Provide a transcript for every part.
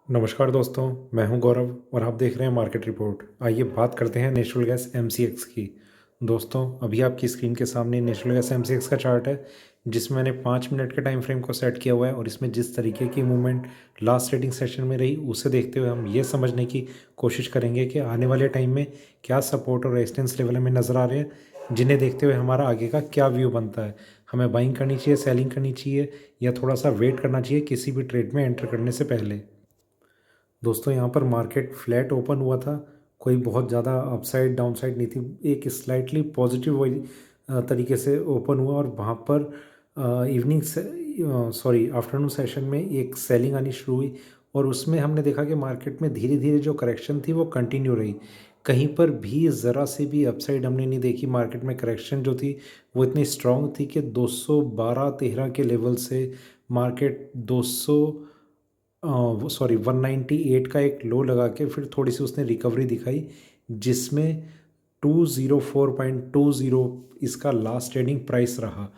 नमस्कार दोस्तों, मैं हूं गौरव और आप देख रहे हैं मार्केट रिपोर्ट। आइए बात करते हैं नेचुरल गैस एमसीएक्स की। दोस्तों, अभी आपकी स्क्रीन के सामने नेचुरल गैस एमसीएक्स का चार्ट है, जिसमें मैंने 5 मिनट के टाइम फ्रेम को सेट किया हुआ है और इसमें जिस तरीके की मूवमेंट लास्ट ट्रेडिंग सेशन में रही, उसे देखते हुए हम ये समझने की कोशिश करेंगे कि आने वाले टाइम में क्या सपोर्ट और रेजिस्टेंस लेवल हमें नज़र आ रहे हैं, जिन्हें देखते हुए हमारा आगे का क्या व्यू बनता है। हमें बाइंग करनी चाहिए, सेलिंग करनी चाहिए या थोड़ा सा वेट करना चाहिए किसी भी ट्रेड में एंटर करने से पहले। दोस्तों, यहाँ पर मार्केट फ्लैट ओपन हुआ था, कोई बहुत ज़्यादा अपसाइड डाउनसाइड नहीं थी, एक स्लाइटली पॉजिटिव वही तरीके से ओपन हुआ और वहाँ पर इवनिंग से सॉरी आफ्टरनून सेशन में एक सेलिंग आनी शुरू हुई और उसमें हमने देखा कि मार्केट में धीरे धीरे जो करेक्शन थी वो कंटिन्यू रही। कहीं पर भी ज़रा से भी अपसाइड हमने नहीं देखी। मार्केट में करेक्शन जो थी वो इतनी स्ट्रॉन्ग थी कि 212-13 के लेवल से मार्केट 198 का एक लो लगा के फिर थोड़ी सी उसने रिकवरी दिखाई, जिसमें 204.20 इसका लास्ट ट्रेडिंग प्राइस रहा।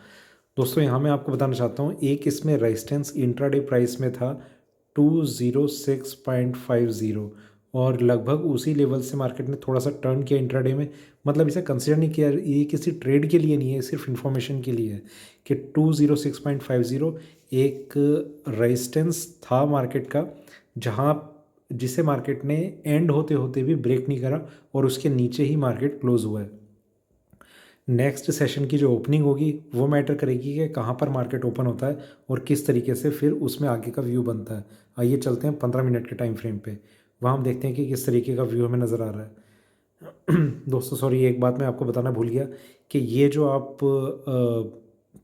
दोस्तों, यहाँ मैं आपको बताना चाहता हूँ, एक इसमें रेजिस्टेंस इंट्राडे प्राइस में था 206.50 और लगभग उसी लेवल से मार्केट ने थोड़ा सा टर्न किया इंट्राडे में। मतलब इसे कंसिडर नहीं किया, ये किसी ट्रेड के लिए नहीं है, सिर्फ इन्फॉर्मेशन के लिए है कि 206.50 एक रेजिस्टेंस था मार्केट का, जहाँ जिसे मार्केट ने एंड होते होते भी ब्रेक नहीं करा और उसके नीचे ही मार्केट क्लोज हुआ है। नेक्स्ट सेशन की जो ओपनिंग होगी वो मैटर करेगी कि कहाँ पर मार्केट ओपन होता है और किस तरीके से फिर उसमें आगे का व्यू बनता है। आइए चलते हैं 15 मिनट के टाइम फ्रेम पे, वहाँ हम देखते हैं कि किस तरीके का व्यू हमें नज़र आ रहा है। दोस्तों, सॉरी, एक बात मैं आपको बताना भूल गया कि ये जो आप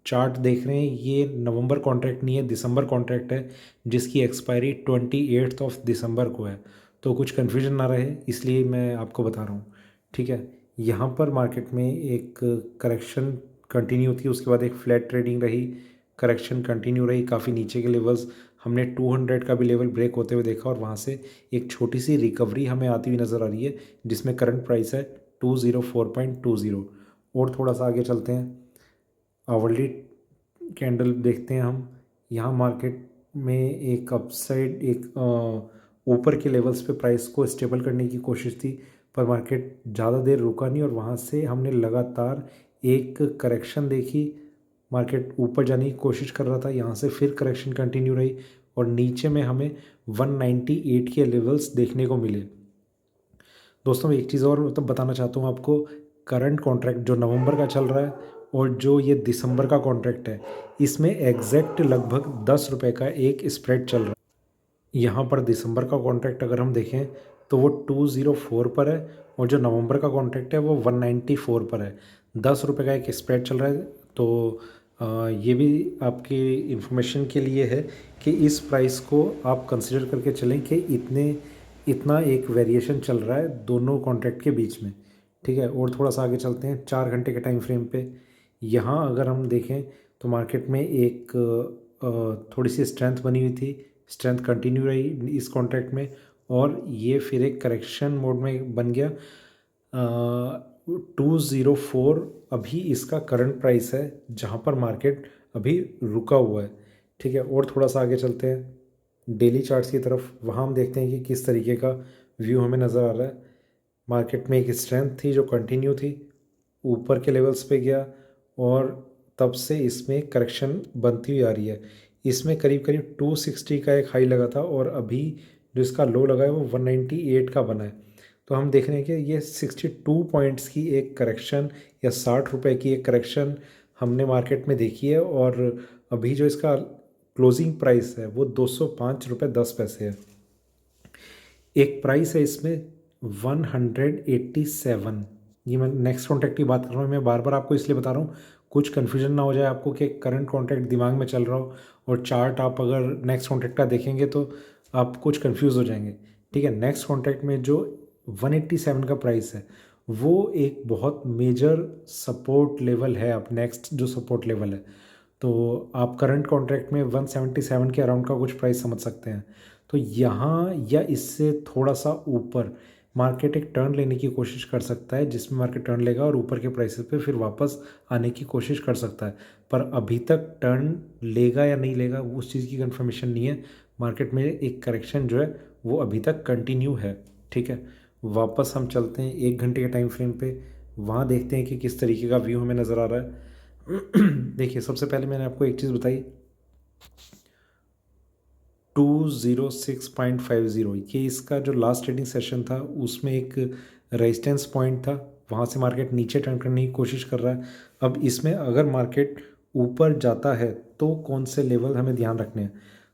चार्ट देख रहे हैं ये नवंबर कॉन्ट्रैक्ट नहीं है, दिसंबर कॉन्ट्रैक्ट है, जिसकी एक्सपायरी 28 दिसंबर को है। तो कुछ कन्फ्यूजन ना रहे, इसलिए मैं आपको बता रहा हूँ। ठीक है, यहाँ पर मार्केट में एक करेक्शन कंटिन्यू थी, उसके बाद एक फ्लैट ट्रेडिंग रही, करेक्शन कंटिन्यू रही, काफ़ी नीचे के लेवल्स हमने 200 का भी लेवल ब्रेक होते हुए देखा और वहाँ से एक छोटी सी रिकवरी हमें आती हुई नज़र आ रही है, जिसमें करंट प्राइस है 204.20। और थोड़ा सा आगे चलते हैं, आवरली कैंडल देखते हैं हम। यहाँ मार्केट में एक अपसाइड, एक ऊपर के लेवल्स पे प्राइस को स्टेबल करने की कोशिश थी, पर मार्केट ज़्यादा देर रुका नहीं और वहाँ से हमने लगातार एक करेक्शन देखी। मार्केट ऊपर जाने की कोशिश कर रहा था, यहाँ से फिर करेक्शन कंटिन्यू रही और नीचे में हमें 198 के लेवल्स देखने को मिले। दोस्तों, मैं एक चीज़ और मतलब बताना चाहता हूँ आपको, करंट कॉन्ट्रैक्ट जो नवंबर का चल रहा है और जो ये दिसंबर का कॉन्ट्रैक्ट है, इसमें एग्जैक्ट लगभग 10 रुपये का एक स्प्रेड चल रहा है। यहाँ पर दिसंबर का कॉन्ट्रैक्ट अगर हम देखें तो वो 204 पर है और जो नवंबर का कॉन्ट्रैक्ट है वो 194 पर है। 10 रुपये का एक स्प्रेड चल रहा है। तो ये भी आपकी इंफॉर्मेशन के लिए है कि इस प्राइस को आप कंसिडर करके चलें कि इतना एक वेरिएशन चल रहा है दोनों कॉन्ट्रैक्ट के बीच में। ठीक है, और थोड़ा सा आगे चलते हैं 4 घंटे के टाइम फ्रेम पे। यहाँ अगर हम देखें तो मार्केट में एक थोड़ी सी स्ट्रेंथ बनी हुई थी, स्ट्रेंथ कंटिन्यू रही इस कॉन्ट्रैक्ट में और ये फिर एक करेक्शन मोड में बन गया। 204 अभी इसका करंट प्राइस है, जहाँ पर मार्केट अभी रुका हुआ है। ठीक है, और थोड़ा सा आगे चलते हैं डेली चार्ट्स की तरफ, वहाँ हम देखते हैं कि किस तरीके का व्यू हमें नज़र आ रहा है। मार्केट में एक स्ट्रेंथ थी जो कंटिन्यू थी, ऊपर के लेवल्स पे गया और तब से इसमें करेक्शन बनती हुई आ रही है। इसमें करीब करीब 260 का एक हाई लगा था और अभी जो इसका लो लगा है वो 198 का बना है। तो हम देख रहे हैं कि ये 62 पॉइंट्स की एक करेक्शन या 60 रुपये की एक करेक्शन हमने मार्केट में देखी है और अभी जो इसका क्लोजिंग प्राइस है वो 205 रुपये 10 पैसे है। एक प्राइस है इसमें 187। ये मैं नेक्स्ट कॉन्ट्रैक्ट की बात कर रहा हूँ, मैं बार बार आपको इसलिए बता रहा हूँ कुछ कन्फ्यूजन ना हो जाए आपको कि करंट कॉन्ट्रैक्ट दिमाग में चल रहा हो और चार्ट आप अगर नेक्स्ट कॉन्ट्रैक्ट का देखेंगे तो आप कुछ कन्फ्यूज़ हो जाएंगे। ठीक है, नेक्स्ट कॉन्ट्रैक्ट में जो 187 का प्राइस है वो एक बहुत मेजर सपोर्ट लेवल है। अब नेक्स्ट जो सपोर्ट लेवल है, तो आप करंट कॉन्ट्रैक्ट में 177 के अराउंड का कुछ प्राइस समझ सकते हैं। तो यहाँ या इससे थोड़ा सा ऊपर मार्केट एक टर्न लेने की कोशिश कर सकता है, जिसमें मार्केट टर्न लेगा और ऊपर के प्राइसेस पे फिर वापस आने की कोशिश कर सकता है। पर अभी तक टर्न लेगा या नहीं लेगा उस चीज़ की कंफर्मेशन नहीं है। मार्केट में एक करेक्शन जो है वो अभी तक कंटिन्यू है। ठीक है, वापस हम चलते हैं 1 घंटे के टाइम फ्रेम पे, वहाँ देखते हैं कि किस तरीके का व्यू हमें नज़र आ रहा है। देखिए, सबसे पहले मैंने आपको एक चीज़ बताई, 206.50, ये इसका जो लास्ट ट्रेडिंग सेशन था उसमें एक रेजिस्टेंस पॉइंट था, वहाँ से मार्केट नीचे टर्न करने की कोशिश कर रहा है। अब इसमें अगर मार्केट ऊपर जाता है तो कौन से लेवल हमें ध्यान रखने हैं?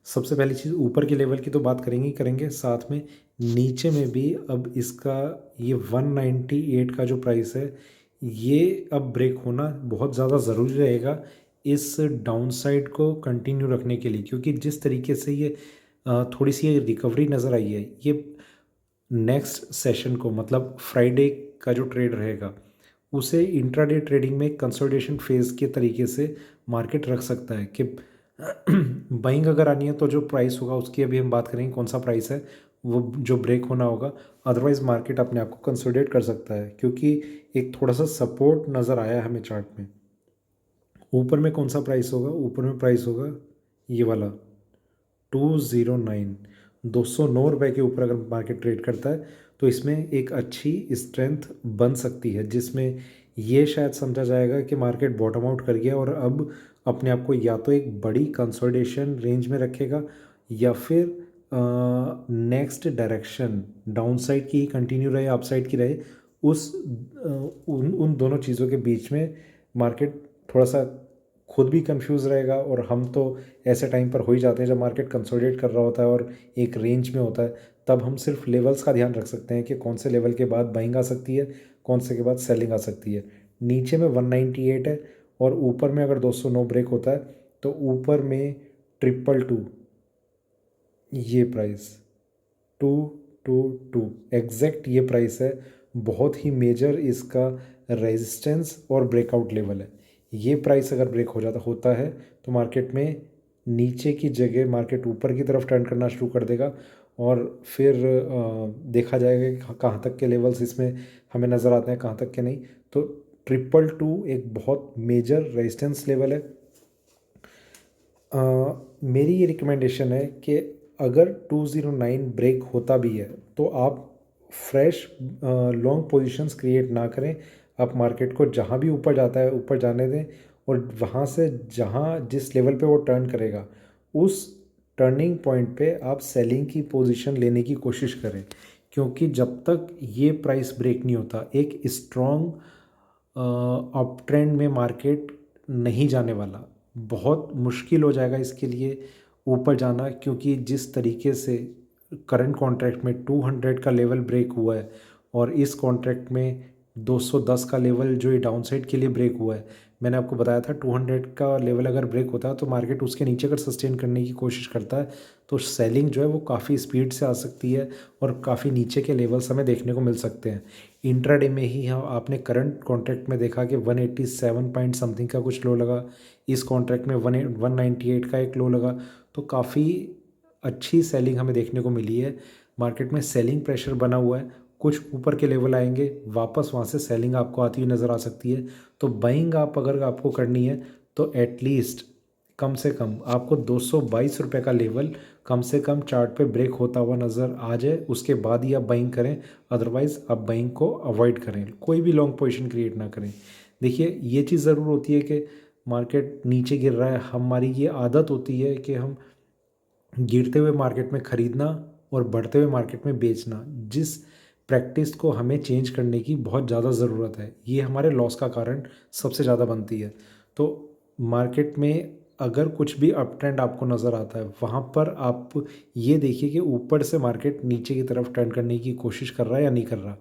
सबसे पहली चीज़, ऊपर के लेवल की तो बात करेंगे ही करेंगे, साथ में नीचे में भी अब इसका ये 198 का जो प्राइस है, ये अब ब्रेक होना बहुत ज़्यादा ज़रूरी रहेगा इस डाउन साइड को कंटिन्यू रखने के लिए, क्योंकि जिस तरीके से ये थोड़ी सी रिकवरी नज़र आई है, ये नेक्स्ट सेशन को, मतलब फ्राइडे का जो ट्रेड रहेगा उसे इंट्राडे ट्रेडिंग में कंसोलिडेशन फेज के तरीके से मार्केट रख सकता है कि बाइंग अगर आनी है तो जो प्राइस होगा उसकी अभी हम बात करेंगे कौन सा प्राइस है वो जो ब्रेक होना होगा। अदरवाइज़ मार्केट अपने आप को कंसोलिडेट कर सकता है, क्योंकि एक थोड़ा सा सपोर्ट नज़र आया है हमें चार्ट में। ऊपर में कौन सा प्राइस होगा? ऊपर में प्राइस होगा ये वाला 209, 209 रुपये के ऊपर अगर मार्केट ट्रेड करता है तो इसमें एक अच्छी स्ट्रेंथ बन सकती है, जिसमें ये शायद समझा जाएगा कि मार्केट बॉटम आउट कर गया और अब अपने आप को या तो एक बड़ी कंसोलिडेशन रेंज में रखेगा या फिर नेक्स्ट डायरेक्शन डाउन साइड की कंटिन्यू रहे, अप साइड की रहे, उन दोनों चीज़ों के बीच में मार्केट थोड़ा सा खुद भी कंफ्यूज रहेगा। और हम तो ऐसे टाइम पर हो ही जाते हैं जब मार्केट कंसोलिडेट कर रहा होता है और एक रेंज में होता है, तब हम सिर्फ लेवल्स का ध्यान रख सकते हैं कि कौन से लेवल के बाद बाइंग आ सकती है, कौन से के बाद सेलिंग आ सकती है। नीचे में 198 है और ऊपर में अगर 209 ब्रेक होता है तो ऊपर में 222, ये प्राइस 222 एग्जैक्ट ये प्राइस है, बहुत ही मेजर इसका रेजिस्टेंस और ब्रेकआउट लेवल है। ये प्राइस अगर ब्रेक हो जाता होता है तो मार्केट में नीचे की जगह मार्केट ऊपर की तरफ टर्न करना शुरू कर देगा और फिर देखा जाएगा कि कहाँ तक के लेवल्स इसमें हमें नज़र आते हैं, कहाँ तक के नहीं। तो 222 एक बहुत मेजर रेजिस्टेंस लेवल है। मेरी ये रिकमेंडेशन है कि अगर 209 ब्रेक होता भी है तो आप फ्रेश लॉन्ग पोजीशंस क्रिएट ना करें। आप मार्केट को जहाँ भी ऊपर जाता है ऊपर जाने दें और वहाँ से जहाँ जिस लेवल पे वो टर्न करेगा उस टर्निंग पॉइंट पे आप सेलिंग की पोजीशन लेने की कोशिश करें, क्योंकि जब तक ये प्राइस ब्रेक नहीं होता एक स्ट्रॉन्ग अप ट्रेंड में मार्केट नहीं जाने वाला। बहुत मुश्किल हो जाएगा इसके लिए ऊपर जाना, क्योंकि जिस तरीके से करंट कॉन्ट्रैक्ट में 200 का लेवल ब्रेक हुआ है और इस कॉन्ट्रैक्ट में 210 का लेवल जो ये डाउनसाइड के लिए ब्रेक हुआ है, मैंने आपको बताया था 200 का लेवल अगर ब्रेक होता है तो मार्केट उसके नीचे अगर सस्टेन करने की कोशिश करता है तो सेलिंग जो है वो काफ़ी स्पीड से आ सकती है और काफ़ी नीचे के लेवल्स हमें देखने को मिल सकते हैं। इंट्राडे में ही हम आपने करंट कॉन्ट्रैक्ट में देखा कि 187 पॉइंट समथिंग का कुछ लो लगा, इस कॉन्ट्रैक्ट में 198 का एक लो लगा, तो काफ़ी अच्छी सेलिंग हमें देखने को मिली है। मार्केट में सेलिंग प्रेशर बना हुआ है, कुछ ऊपर के लेवल आएंगे वापस वहाँ से सेलिंग आपको आती हुई नज़र आ सकती है। तो बाइंग आप अगर आपको करनी है तो एटलीस्ट कम से कम आपको 222 रुपये का लेवल कम से कम चार्ट पे ब्रेक होता हुआ नज़र आ जाए, उसके बाद ही आप बाइंग करें। अदरवाइज़ आप बाइंग को अवॉइड करें, कोई भी लॉन्ग पोजीशन क्रिएट ना करें। देखिए, ये चीज़ ज़रूर होती है कि मार्केट नीचे गिर रहा है, हमारी ये आदत होती है कि हम गिरते हुए मार्केट में ख़रीदना और बढ़ते हुए मार्केट में बेचना, जिस प्रैक्टिस को हमें चेंज करने की बहुत ज़्यादा ज़रूरत है। ये हमारे लॉस का कारण सबसे ज़्यादा बनती है। तो मार्केट में अगर कुछ भी अप ट्रेंड आपको नज़र आता है वहाँ पर आप ये देखिए कि ऊपर से मार्केट नीचे की तरफ टर्न करने की कोशिश कर रहा है या नहीं कर रहा।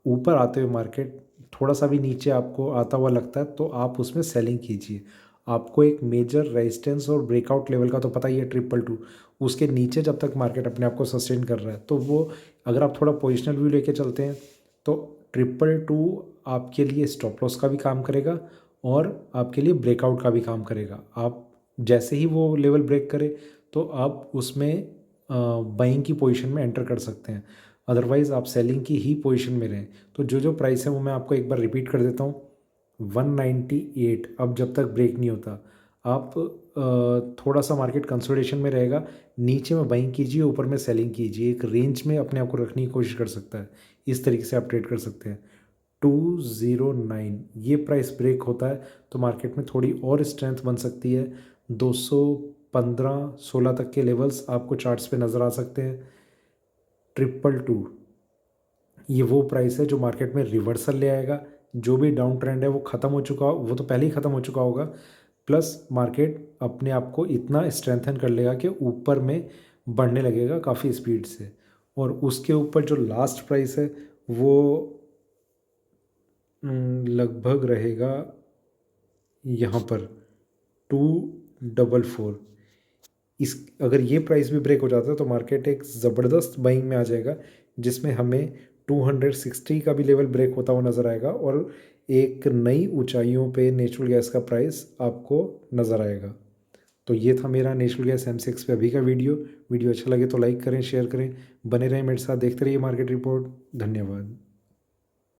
ऊपर आते हुए मार्केट थोड़ा सा भी नीचे आपको आता हुआ लगता है तो आप उसमें सेलिंग कीजिए। आपको एक मेजर रेजिस्टेंस और ब्रेकआउट लेवल का तो पता ही है 222, उसके नीचे जब तक मार्केट अपने आप को सस्टेन कर रहा है तो वो अगर आप थोड़ा पोजिशनल व्यू लेके चलते हैं तो 222 आपके लिए स्टॉप लॉस का भी काम करेगा और आपके लिए ब्रेकआउट का भी काम करेगा। आप जैसे ही वो लेवल ब्रेक करे तो आप उसमें बाइंग की पोजीशन में एंटर कर सकते हैं, अदरवाइज़ आप सेलिंग की ही पोजीशन में रहें। तो जो प्राइस है वो मैं आपको एक बार रिपीट कर देता हूँ। 198 अब जब तक ब्रेक नहीं होता आप थोड़ा सा मार्केट कंसोलिडेशन में रहेगा, नीचे में बाइंग कीजिए, ऊपर में सेलिंग कीजिए, एक रेंज में अपने आप को रखने की कोशिश कर सकता है। इस तरीके से आप ट्रेड कर सकते हैं। 209 ये प्राइस ब्रेक होता है तो मार्केट में थोड़ी और स्ट्रेंथ बन सकती है। 215-16 तक के लेवल्स आपको चार्ट्स पे नज़र आ सकते हैं। 222 ये वो प्राइस है जो मार्केट में रिवर्सल ले आएगा। जो भी डाउन ट्रेंड है वो ख़त्म हो चुका, वो तो पहले ही ख़त्म हो चुका होगा, प्लस मार्केट अपने आप को इतना स्ट्रेंथन कर लेगा कि ऊपर में बढ़ने लगेगा काफ़ी स्पीड से। और उसके ऊपर जो लास्ट प्राइस है वो लगभग रहेगा यहाँ पर 244। इस अगर ये प्राइस भी ब्रेक हो जाता है तो मार्केट एक ज़बरदस्त बाइंग में आ जाएगा, जिसमें हमें 260 का भी लेवल ब्रेक होता हुआ नज़र आएगा और एक नई ऊंचाइयों पे नेचुरल गैस का प्राइस आपको नज़र आएगा। तो ये था मेरा नेचुरल गैस M6 पे अभी का वीडियो अच्छा लगे तो लाइक करें, शेयर करें, बने रहें मेरे साथ, देखते रहिए मार्केट रिपोर्ट। धन्यवाद।